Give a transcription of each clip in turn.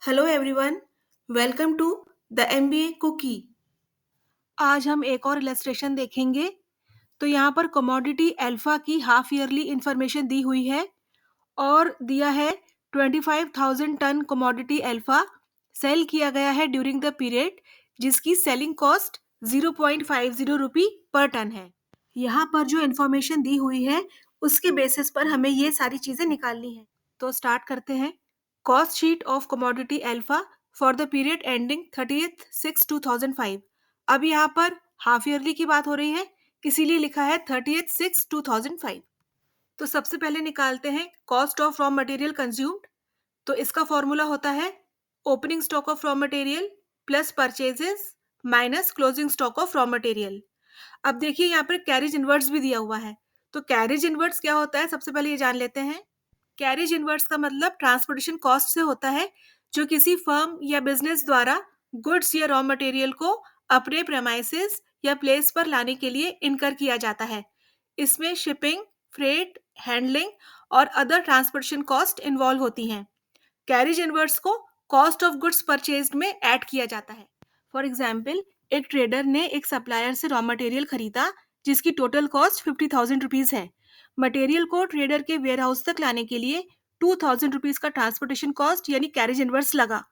Hello everyone, welcome to the MBA cookie. आज हम एक और इलस्ट्रेशन देखेंगे। तो यहाँ पर कमोडिटी अल्फा की हाफ ईयरली इंफॉर्मेशन दी हुई है और दिया है 25,000 टन कमोडिटी अल्फा सेल किया गया है ड्यूरिंग द पीरियड, जिसकी सेलिंग कॉस्ट 0.50 रुपी पर टन है। यहाँ पर जो इंफॉर्मेशन दी हुई है उसके बेसिस पर हमें ये सारी चीजें निकालनी है। तो स्टार्ट करते हैं। Cost sheet of commodity alpha for the period ending 30/6/2005। अब यहाँ पर हाफ ईयरली की बात हो रही है, इसीलिए लिखा है 30/6/2005। तो सबसे पहले निकालते हैं cost of raw material consumed. तो इसका फॉर्मूला होता है opening stock of raw material plus purchases minus closing stock of raw material. अब देखिए यहाँ पर कैरेज इनवर्स भी दिया हुआ है। तो कैरेज इनवर्स क्या होता है, सबसे पहले ये जान लेते हैं। कैरेज इनवर्स का मतलब ट्रांसपोर्टेशन कॉस्ट से होता है, जो किसी फर्म या बिजनेस द्वारा गुड्स या रॉ मटेरियल को अपने प्रेमाइसेस या प्लेस पर लाने के लिए इनकर किया जाता है। इसमें शिपिंग, फ्रेट, हैंडलिंग और अदर ट्रांसपोर्टेशन कॉस्ट इन्वॉल्व होती हैं। कैरेज इनवर्स को कॉस्ट ऑफ गुड्स परचेज्ड में ऐड किया जाता है। फॉर एग्जाम्पल, एक ट्रेडर ने एक सप्लायर से रॉ मटेरियल खरीदा जिसकी टोटल कॉस्ट 50,000 रुपीज है। मटेरियल को ट्रेडर के वेयर हाउस तक लाने के लिए 2,000 रुपीज का ट्रांसपोर्टेशन कॉस्ट यानी कैरेज इनवर्स लगा।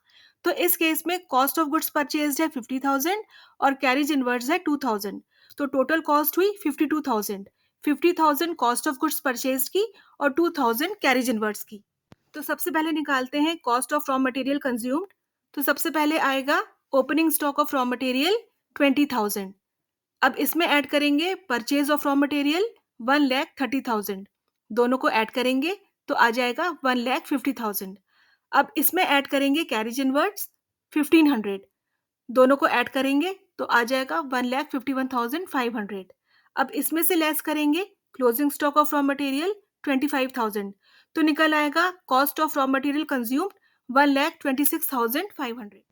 तो इस केस में कॉस्ट ऑफ गुड्स परचेज्ड है 50,000 और कैरेज इनवर्स है 2,000। तो टोटल कॉस्ट हुई 52,000। 50,000 कॉस्ट ऑफ गुड्स परचेज्ड की और 2,000 कैरेज इनवर्स की। तो सबसे पहले निकालते हैं cost of raw material consumed. तो सबसे पहले आएगा opening stock of raw material 20,000। अब इसमें ऐड करेंगे परचेज ऑफ रॉ मटेरियल 1,30,000। दोनों को ऐड करेंगे तो आ जाएगा 1,50,000। अब इसमें ऐड करेंगे कैरेज इनवर्ट्स 1,500। दोनों को ऐड करेंगे तो आ जाएगा 1,51,500। अब इसमें से लेस करेंगे closing stock of raw material 25,000। तो निकल आएगा cost of raw material consumed 1,26,500।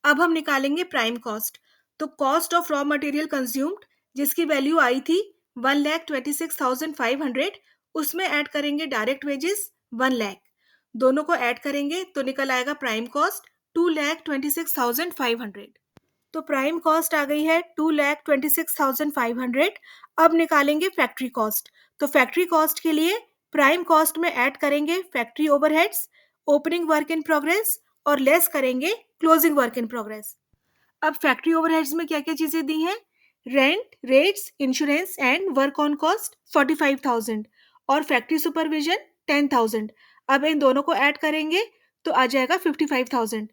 अब हम निकालेंगे प्राइम कॉस्ट। तो cost of raw material consumed जिसकी वैल्यू आई थी 1,26,500, उसमें ऐड करेंगे डायरेक्ट वेजेस 1,00,000। दोनों को ऐड करेंगे तो निकल आएगा प्राइम कॉस्ट 2,26,500। तो प्राइम कॉस्ट आ गई है 2,26,500। अब निकालेंगे फैक्ट्री कॉस्ट। तो फैक्ट्री कॉस्ट के लिए प्राइम कॉस्ट में ऐड करेंगे factory overheads, opening work in progress और लेस करेंगे क्लोजिंग वर्क इन प्रोग्रेस। अब फैक्ट्री ओवरहेड्स में क्या क्या चीजें दी हैं? Rent, rates, insurance and work on cost 45,000 और फैक्ट्री सुपरविजन 10,000। अब इन दोनों को ऐड करेंगे तो आ जाएगा 55,000।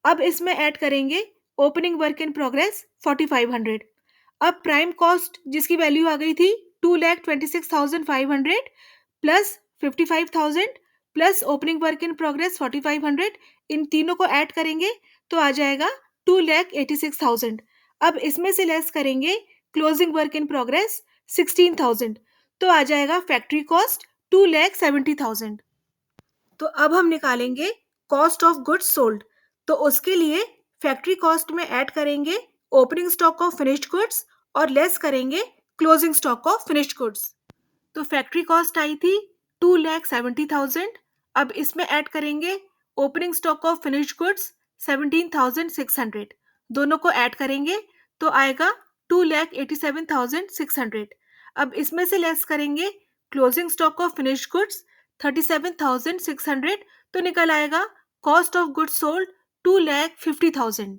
अब इसमें ऐड करेंगे ओपनिंग वर्क इन प्रोग्रेस 4500। अब प्राइम कॉस्ट जिसकी वैल्यू आ गई थी 2,26,500 plus 55,000 plus opening work in progress 4500, इन तीनों को ऐड करेंगे तो आ जाएगा 2,86,000। अब इसमें से लेस करेंगे क्लोजिंग वर्क इन प्रोग्रेस 16,000। तो आ जाएगा फैक्ट्री कॉस्ट 2,70,000। तो अब हम निकालेंगे कॉस्ट ऑफ गुड्स सोल्ड। तो उसके लिए फैक्ट्री कॉस्ट में ऐड करेंगे opening stock of finished goods और लेस करेंगे closing stock of finished goods. तो फैक्ट्री कॉस्ट आई थी 2,70,000। अब इसमें ऐड करेंगे opening stock of finished goods 17,600। दोनों को ऐड करेंगे तो आएगा 2,87,600। अब इसमें से लेस करेंगे closing stock of finished goods 37,600। तो निकल आएगा कॉस्ट ऑफ गुड्स सोल्ड 2,50,000।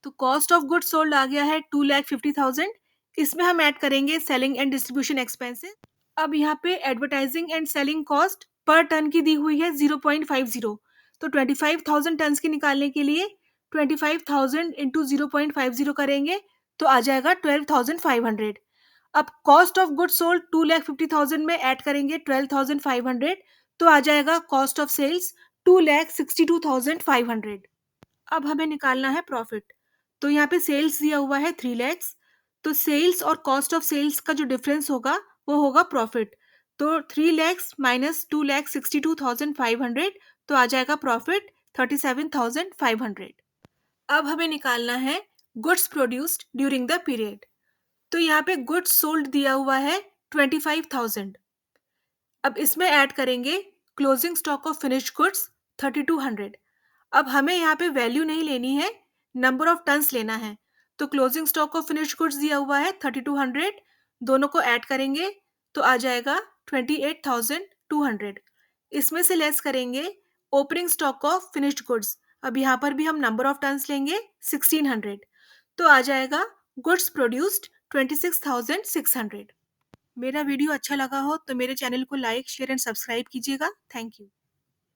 तो कॉस्ट ऑफ गुड्स सोल्ड आ गया है 2,50,000। इसमें हम ऐड करेंगे सेलिंग एंड डिस्ट्रीब्यूशन एक्सपेंसेस। अब यहाँ पे एडवर्टाइजिंग एंड सेलिंग कॉस्ट पर टन की दी हुई है 0.50। तो 25,000 टन की निकालने के लिए 25,000 इंटू 0.50 करेंगे तो आ जाएगा 12,500। अब कॉस्ट ऑफ गुड्स सोल्ड 2,50,000 में ऐड करेंगे 12,500 तो आ जाएगा कॉस्ट ऑफ सेल्स 2,62,500। अब हमें निकालना है प्रॉफिट। तो यहाँ पे सेल्स दिया हुआ है 3 lakhs। तो सेल्स और कॉस्ट ऑफ सेल्स का जो डिफरेंस होगा वो होगा प्रॉफिट। तो 3 lakhs माइनस 2,62,500 तो आ जाएगा प्रॉफिट 37,500। अब हमें निकालना है goods produced during the period. तो यहाँ पे गुड्स सोल्ड दिया हुआ है 25,000। अब इसमें ऐड करेंगे closing stock of finished goods 3,200। अब हमें यहाँ पे वैल्यू नहीं लेनी है, नंबर ऑफ टन्स लेना है। तो closing stock of finished goods दिया हुआ है 3200, दोनों को ऐड करेंगे तो आ जाएगा 28,200। इसमें से लेस करेंगे opening stock of finished goods. अब यहाँ पर भी हम नंबर ऑफ टन्स लेंगे 1600, तो आ जाएगा गुड्स प्रोड्यूस्ड 26,600। मेरा वीडियो अच्छा लगा हो तो मेरे चैनल को लाइक, शेयर एंड सब्सक्राइब कीजिएगा। Thank you.